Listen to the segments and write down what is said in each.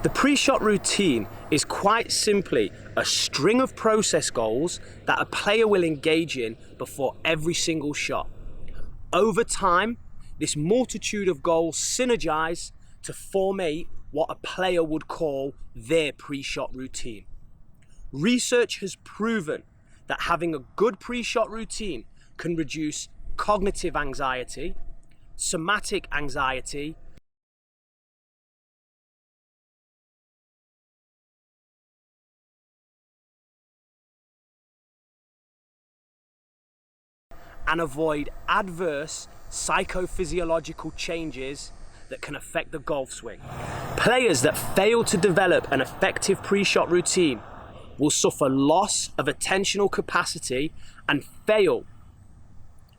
The pre-shot routine is quite simply a string of process goals that a player will engage in before every single shot. Over time, this multitude of goals synergize to formate what a player would call their pre-shot routine. Research has proven that having a good pre-shot routine can reduce cognitive anxiety, somatic anxiety, and avoid adverse psychophysiological changes that can affect the golf swing. Players that fail to develop an effective pre-shot routine will suffer loss of attentional capacity and fail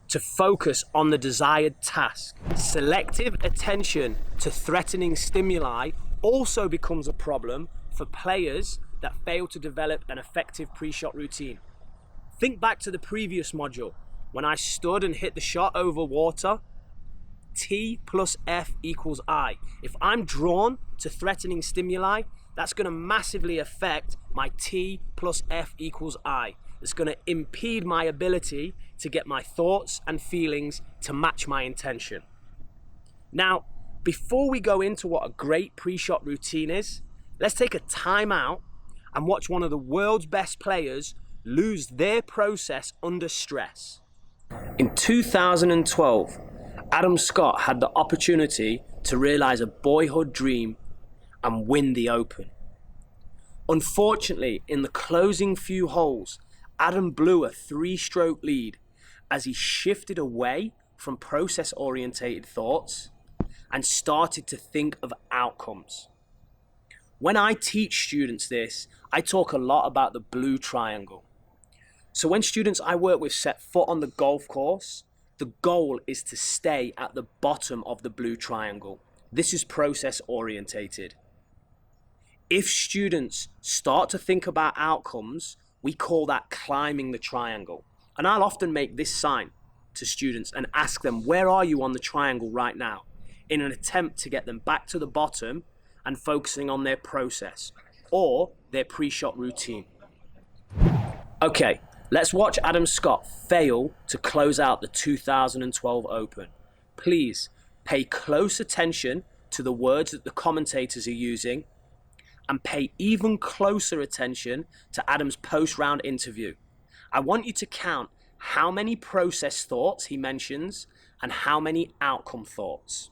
to focus on the desired task. Selective attention to threatening stimuli also becomes a problem for players that fail to develop an effective pre-shot routine. Think back to the previous module when I stood and hit the shot over water. T plus F equals I. If I'm drawn to threatening stimuli, that's going to massively affect my T plus F equals I. It's going to impede my ability to get my thoughts and feelings to match my intention. Now, before we go into what a great pre-shot routine is, let's take a time out and watch one of the world's best players lose their process under stress. In 2012, Adam Scott had the opportunity to realize a boyhood dream and win the Open. Unfortunately, in the closing few holes, Adam blew a 3-stroke lead as he shifted away from process-orientated thoughts and started to think of outcomes. When I teach students this, I talk a lot about the blue triangle. So when students I work with set foot on the golf course, the goal is to stay at the bottom of the blue triangle. This is process orientated. If students start to think about outcomes, we call that climbing the triangle. And I'll often make this sign to students and ask them, where are you on the triangle right now? In an attempt to get them back to the bottom and focusing on their process or their pre-shot routine. Okay. Let's watch Adam Scott fail to close out the 2012 Open. Please pay close attention to the words that the commentators are using and pay even closer attention to Adam's post-round interview. I want you to count how many process thoughts he mentions and how many outcome thoughts.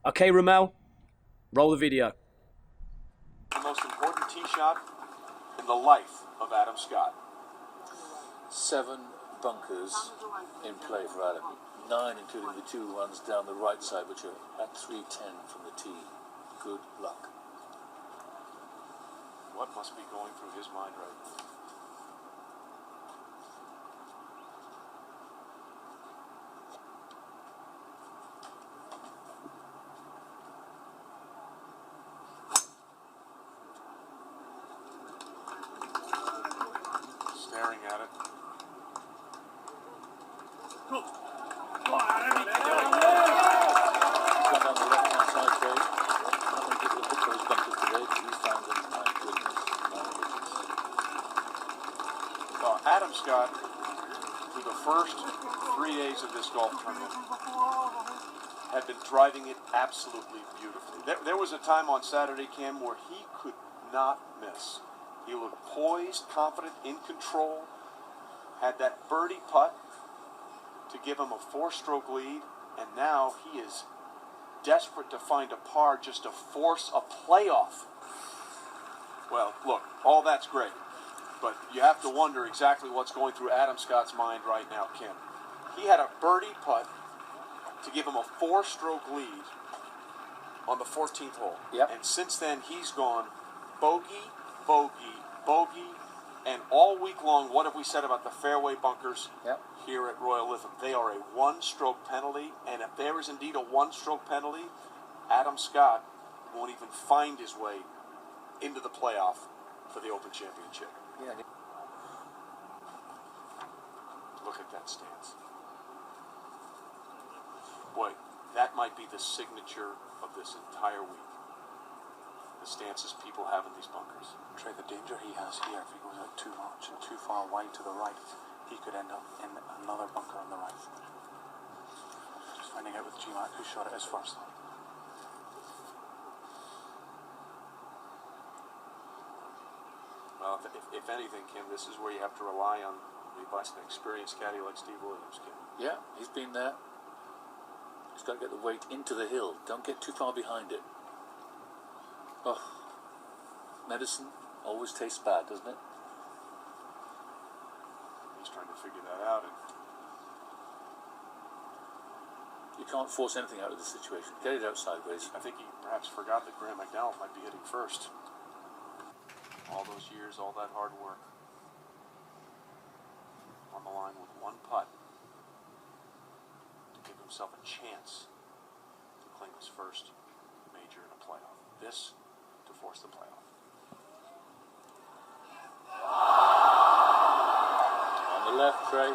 Okay, Ramel, roll the video. The most important tee shot in the life of Adam Scott. 7 bunkers in play for Adam. 9 including the 2 ones down the right side, which are at 310 from the tee. Good luck. What must be going through his mind right now? Staring at it. Got down the left-hand side today. Nothing people have put those bunkers today, but he's found them. My goodness. Well, Adam Scott, through the first 3 days of this golf tournament, had been driving it absolutely beautifully. There was a time on Saturday, Cam, where he could not miss. He looked poised, confident, in control, had that birdie putt to give him a 4-stroke lead, and now he is desperate to find a par just to force a playoff. Well, look, all that's great, but you have to wonder exactly what's going through Adam Scott's mind right now, Kim. He had a birdie putt to give him a 4-stroke lead on the 14th hole. Yep. And since then, he's gone bogey, bogey, bogey, and all week long, what have we said about the fairway bunkers here at Royal Lytham? They are a 1-stroke penalty, and if there is indeed a 1-stroke penalty, Adam Scott won't even find his way into the playoff for the Open Championship. Yeah. Look at that stance. Boy, that might be the signature of this entire week. the stances people have in these bunkers. Trey, the danger he has here, if he goes out too much and too far wide to the right, he could end up in another bunker on the right. Just finding out with GMAC whose shot it is first. Well, if anything, Kim, this is where you have to rely on the advice of an experienced caddy like Steve Williams, Kim. Yeah, he's been there. He's got to get the weight into the hill. Don't get too far behind it. Oh, medicine always tastes bad, doesn't it? He's trying to figure that out. And You can't force anything out of the situation. Get it out sideways. I think he perhaps forgot that Graham McDowell might be hitting first. All those years, all that hard work. On the line with one putt to give himself a chance to claim his first major in a playoff. This to force the playoff. On the left, Trey.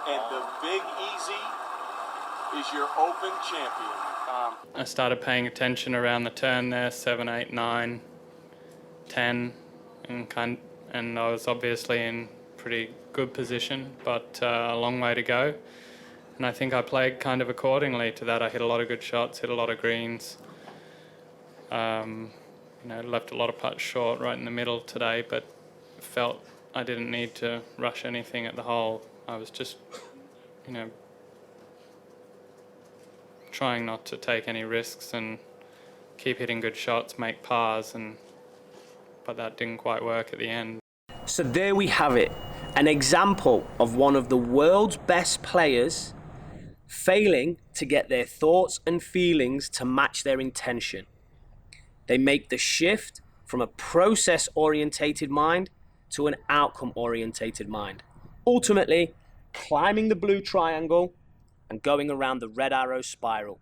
And the Big Easy is your Open champion. I started paying attention around the turn there, 7, 8, 9, 10, and I was obviously in pretty good position, but a long way to go. And I think I played kind of accordingly to that. I hit a lot of good shots, hit a lot of greens. Left a lot of putts short right in the middle today, but felt I didn't need to rush anything at the hole. I was just, trying not to take any risks and keep hitting good shots, make pars, but that didn't quite work at the end. So there we have it, an example of one of the world's best players failing to get their thoughts and feelings to match their intention. They make the shift from a process-orientated mind to an outcome-orientated mind, ultimately climbing the blue triangle and going around the red arrow spiral.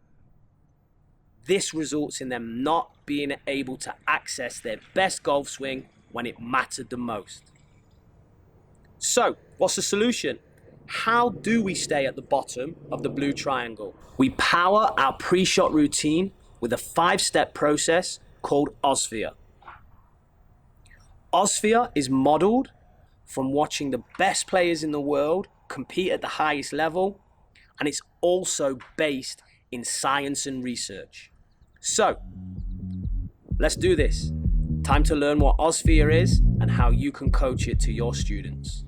This results in them not being able to access their best golf swing when it mattered the most. So, what's the solution? How do we stay at the bottom of the blue triangle? We power our pre-shot routine with a 5-step process called Osphere. Osphere is modeled from watching the best players in the world compete at the highest level, and it's also based in science and research. So, let's do this. Time to learn what Osphere is and how you can coach it to your students.